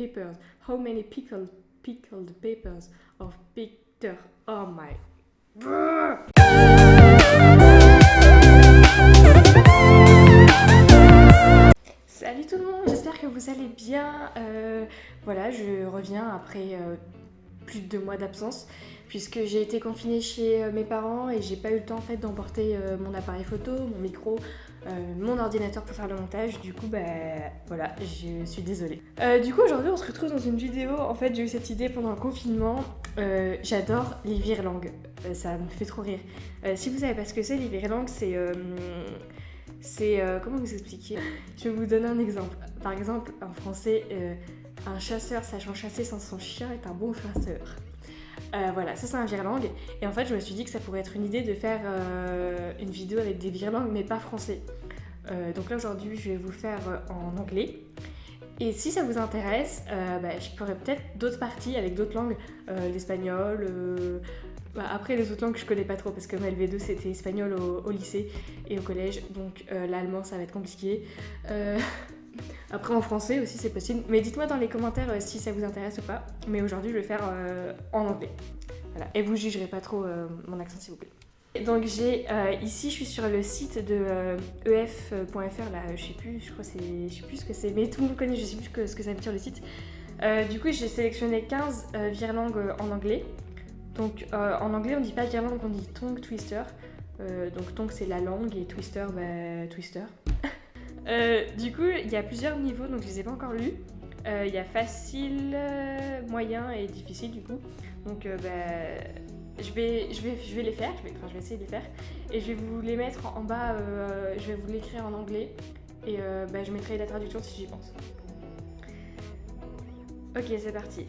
Papers. How many pickled papers of Peter? Oh my. Salut tout le monde, j'espère que vous allez bien. Voilà, je reviens après plus de 2 mois d'absence puisque j'ai été confinée chez mes parents et j'ai pas eu le temps en fait d'emporter mon appareil photo, mon micro, mon ordinateur pour faire le montage. Du coup, voilà, je suis désolée. Du coup, aujourd'hui, on se retrouve dans une vidéo. En fait, j'ai eu cette idée pendant le confinement. J'adore les virelangues. Ça me fait trop rire. Si vous savez pas ce que c'est, les virelangues, c'est comment vous expliquer? Je vais vous donner un exemple. Par exemple, en français, un chasseur sachant chasser sans son chien est un bon chasseur. Voilà, ça c'est un virelangue. Et en fait, je me suis dit que ça pourrait être une idée de faire une vidéo avec des virelangues, mais pas français. Donc là, aujourd'hui, je vais vous faire en anglais. Et si ça vous intéresse, je ferai peut-être d'autres parties avec d'autres langues, l'espagnol. Après, les autres langues, je connais pas trop parce que ma LV2 c'était espagnol au lycée et au collège. Donc l'allemand, ça va être compliqué. Après, en français aussi, c'est possible. Mais dites-moi dans les commentaires si ça vous intéresse ou pas. Mais aujourd'hui, je vais faire en anglais. Voilà. Et vous jugerez pas trop mon accent, s'il vous plaît. Donc ici, je suis sur le site de ef.fr, là, je sais plus ce que c'est, mais tout le monde connaît, je sais plus ce que ça veut dire sur le site. Du coup, j'ai sélectionné 15 virelangues en anglais. Donc en anglais, on dit pas virelangue, on dit tongue twister. Donc tongue, c'est la langue, et twister, twister. Du coup, il y a plusieurs niveaux, donc je les ai pas encore lus. Il y a facile, moyen et difficile, du coup. Donc je vais les faire, je vais essayer de les faire. Et je vais vous les mettre en bas, je vais vous l'écrire en anglais. Et je mettrai la traduction si j'y pense. Ok, c'est parti.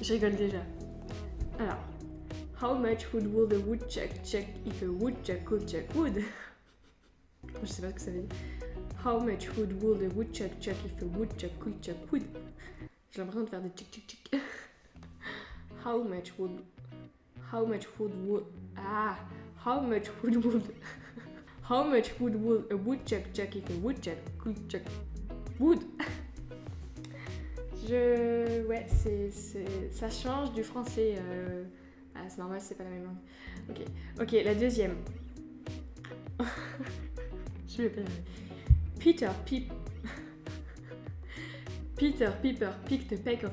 Je rigole déjà. Alors, how much would a woodchuck chuck if a woodchuck could chuck wood? Je sais pas ce que ça veut dire. How much would a woodchuck chuck if a woodchuck could chuck wood? J'ai l'impression de faire des tchic tchic tchic. How much would a woodchuck chuck if a woodchuck could chuck wood? Ouais, ça change du français. C'est normal, c'est pas la même langue. Ok, la deuxième. Je vais pas y arriver. Peter Piper picked a peck of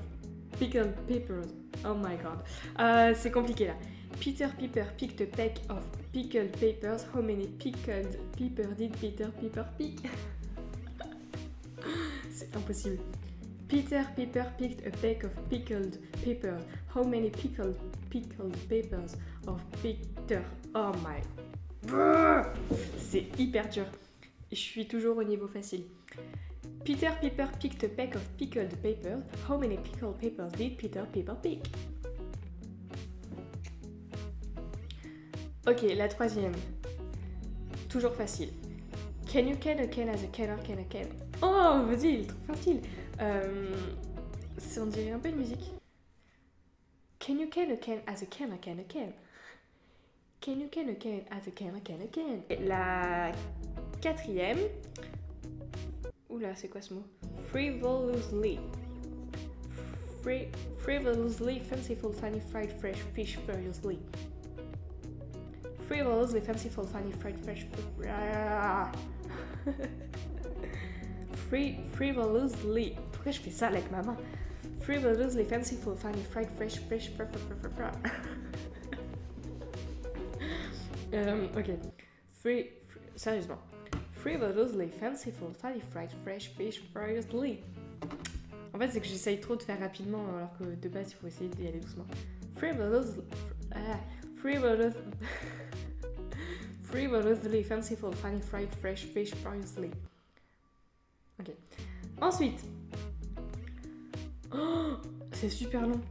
pickled peppers. Oh my god. C'est compliqué là. Peter Piper picked a peck of pickled peppers. How many pickled peppers did Peter Piper pick? C'est impossible. Peter Piper picked a peck of pickled peppers. How many pickled peppers of Peter? Oh my. C'est hyper dur. Je suis toujours au niveau facile. Peter Piper picked a peck of pickled peppers. How many pickled peppers did Peter Piper pick? Ok, la troisième. Toujours facile. Can you can a can as a canner can a can? Oh, vas-y, il est trop facile. On dirait un peu de musique. Can you can a can as a can a can a can? Can you can a can as a can a can a can? La quatrième. Oula, c'est quoi ce mot? Frivolously, fanciful, funny, fried, fresh fish, furiously. Frivolously, fanciful, funny, fried, fresh. Frivolously. Pourquoi je fais ça avec ma main? Frivolously, fanciful, funny, fried, fresh. Ok. Sérieusement. Frivolously, fanciful, funny, fried, fresh fish, furiously. En fait, c'est que j'essaye trop de faire rapidement alors que de base, il faut essayer d'y aller doucement. Frivolously, fanciful, funny, fried, fresh fish, furiously. Ok. Ensuite. Oh, c'est super long.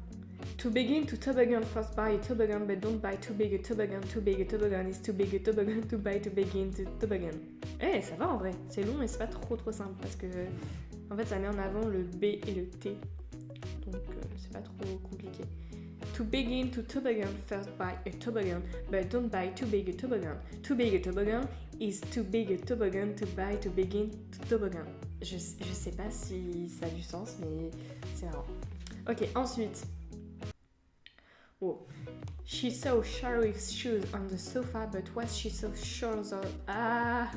To begin to toboggan, first buy a toboggan, but don't buy too big a toboggan. Too big a toboggan is too big a toboggan to buy to begin to toboggan. Ça va en vrai. C'est long mais c'est pas trop simple parce que en fait ça met en avant le B et le T. Donc c'est pas trop compliqué. To begin to toboggan, first buy a toboggan, but don't buy too big a toboggan. Too big a toboggan is too big a toboggan to buy to begin to toboggan. Je sais pas si ça a du sens, mais c'est marrant. Ok, ensuite. Oh. She saw Sharif's shoes on the sofa, but was she so sure of... Ah!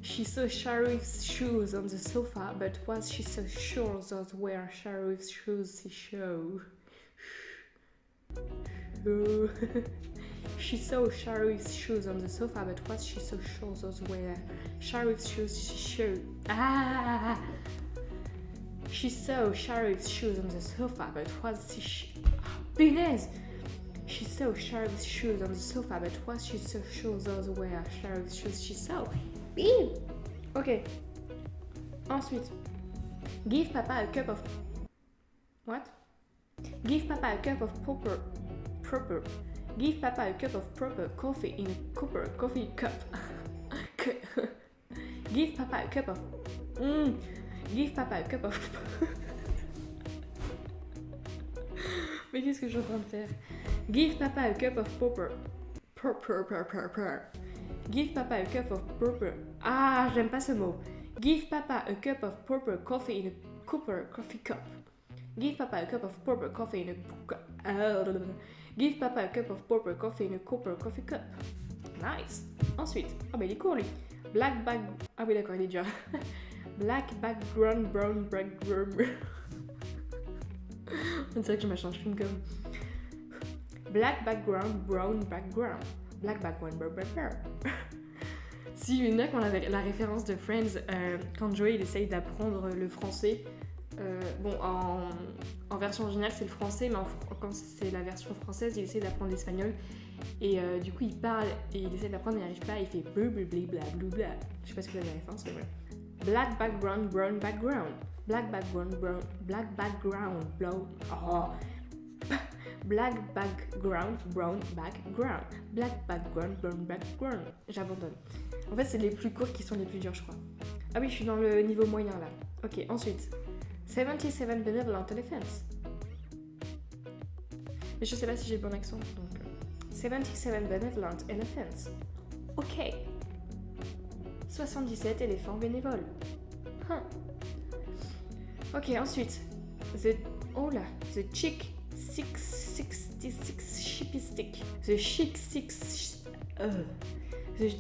She saw Sharif's shoes on the sofa, but was she so sure those were Sharif's shoes she showed? She saw Sharif's shoes on the sofa, but was she so sure those were Sharif's shoes she showed? Ah! She saw Sharif's shoes on the sofa, but was she... Punaise! She saw Sharif's shoes on the sofa, but was she so sure those were Sharif's shoes she saw? Bim! Ok. Ensuite. Give Papa a cup of... What? Give Papa a cup of proper... Give Papa a cup of proper coffee in a copper coffee cup. Give Papa a cup of... Give Papa a cup of... Mais qu'est-ce que je suis en train de faire? Give Papa a cup of proper... Give Papa a cup of proper... Ah, j'aime pas ce mot. Give Papa a cup of proper coffee in a copper coffee cup. Give Papa a cup of proper coffee in a... Give Papa a cup of proper coffee in a copper coffee cup. Nice. Ensuite, oh bah il est court lui. Black bag... Ah oui d'accord, il est dur. Black background, brown background... On dirait que je m'achange film comme... Black background, brown background. Black background, brown background. Si, il y en a quand la référence de Friends, quand Joey il essaye d'apprendre le français, bon, en version originale c'est le français, mais quand c'est la version française, il essaye d'apprendre l'espagnol. Et du coup, il parle et il essaie d'apprendre, mais il n'y arrive pas, il fait blablabla. Je sais pas si vous avez la référence, mais voilà. Black background, brown background. Black background, brown. Black background, brown. Oh. Black background, brown background. Black background, brown background. J'abandonne. En fait, c'est les plus courts qui sont les plus durs, je crois. Ah oui, je suis dans le niveau moyen là. Ok, ensuite. 77 benevolent elephants. Mais je sais pas si j'ai le bon accent, donc... 77 benevolent elephants. Ok. 77 éléphants bénévoles. Huh. Ok, ensuite. The chick 666 shippy stick. The chick 6... the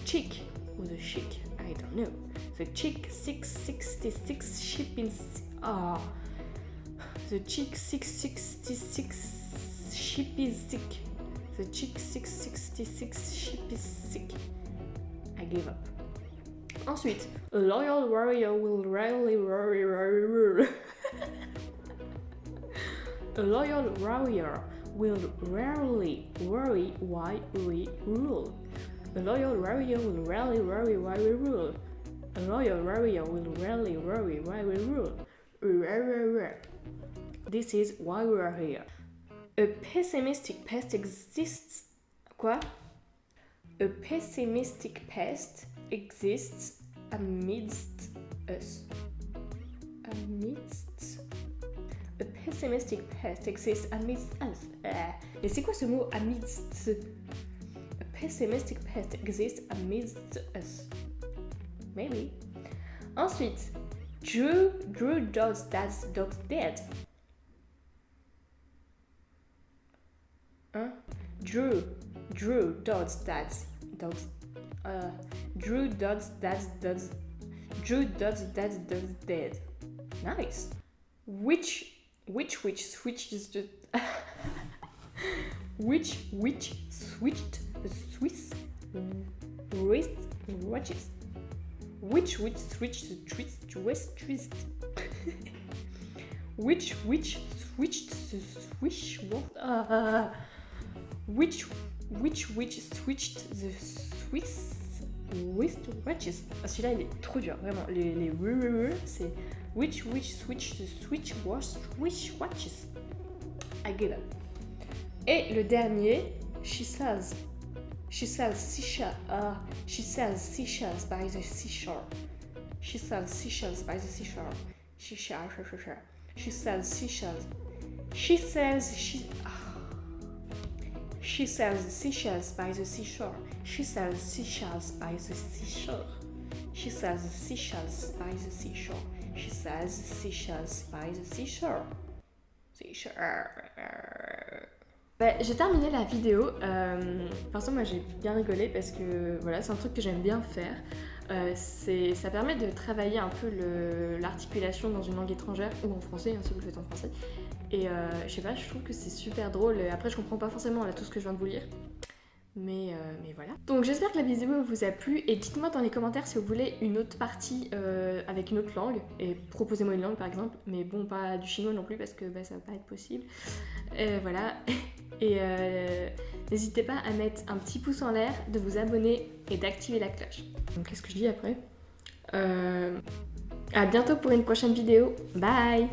chick or the chick, I don't know. The chick 666 shipping... Oh. The chick 666 shippy stick. The chick 666 shippy stick. I give up. Ensuite, a loyal warrior will rarely worry. A loyal warrior will rarely worry why we rule. A loyal warrior will rarely worry why we rule. A loyal warrior will rarely worry why we rule. This is why we are here. A pessimistic pest exists. Quoi? A pessimistic pest exists amidst us. Amidst. A pessimistic pest exists amidst us. Et c'est quoi ce mot amidst? A pessimistic pest exists amidst us. Maybe. Ensuite, Drew does dad's dog's dead. Hein? Drew does dad's dog's. Drew does dad's dead. Nice. Which switches the which switched the Swiss wrist watches? Which switched the wrist twist? Which switched the swish what? Which switched the Swiss wrist watches? Ah, celui-là il est trop dur, vraiment. Les c'est which switched the switch watches? I give up. Et le dernier, she sells seashells by the seashore. She sells seashells by the seashore. She sells seashells. She sells seashells by the seashore. She sells seashells by the seashore. She says seashells by the seashore. She says seashells by the seashore. Seashore. Bah, j'ai terminé la vidéo. Perso, moi j'ai bien rigolé parce que voilà, c'est un truc que j'aime bien faire. Ça permet de travailler un peu l'articulation dans une langue étrangère ou en français, hein, si vous le faites en français. Et je sais pas, je trouve que c'est super drôle. Après, je comprends pas forcément là, tout ce que je viens de vous lire. Mais voilà. Donc j'espère que la vidéo vous a plu et dites-moi dans les commentaires si vous voulez une autre partie avec une autre langue et proposez-moi une langue par exemple, mais bon pas du chinois non plus parce que bah, ça va pas être possible. Voilà. Et n'hésitez pas à mettre un petit pouce en l'air, de vous abonner et d'activer la cloche. Donc qu'est-ce que je dis après À bientôt pour une prochaine vidéo. Bye.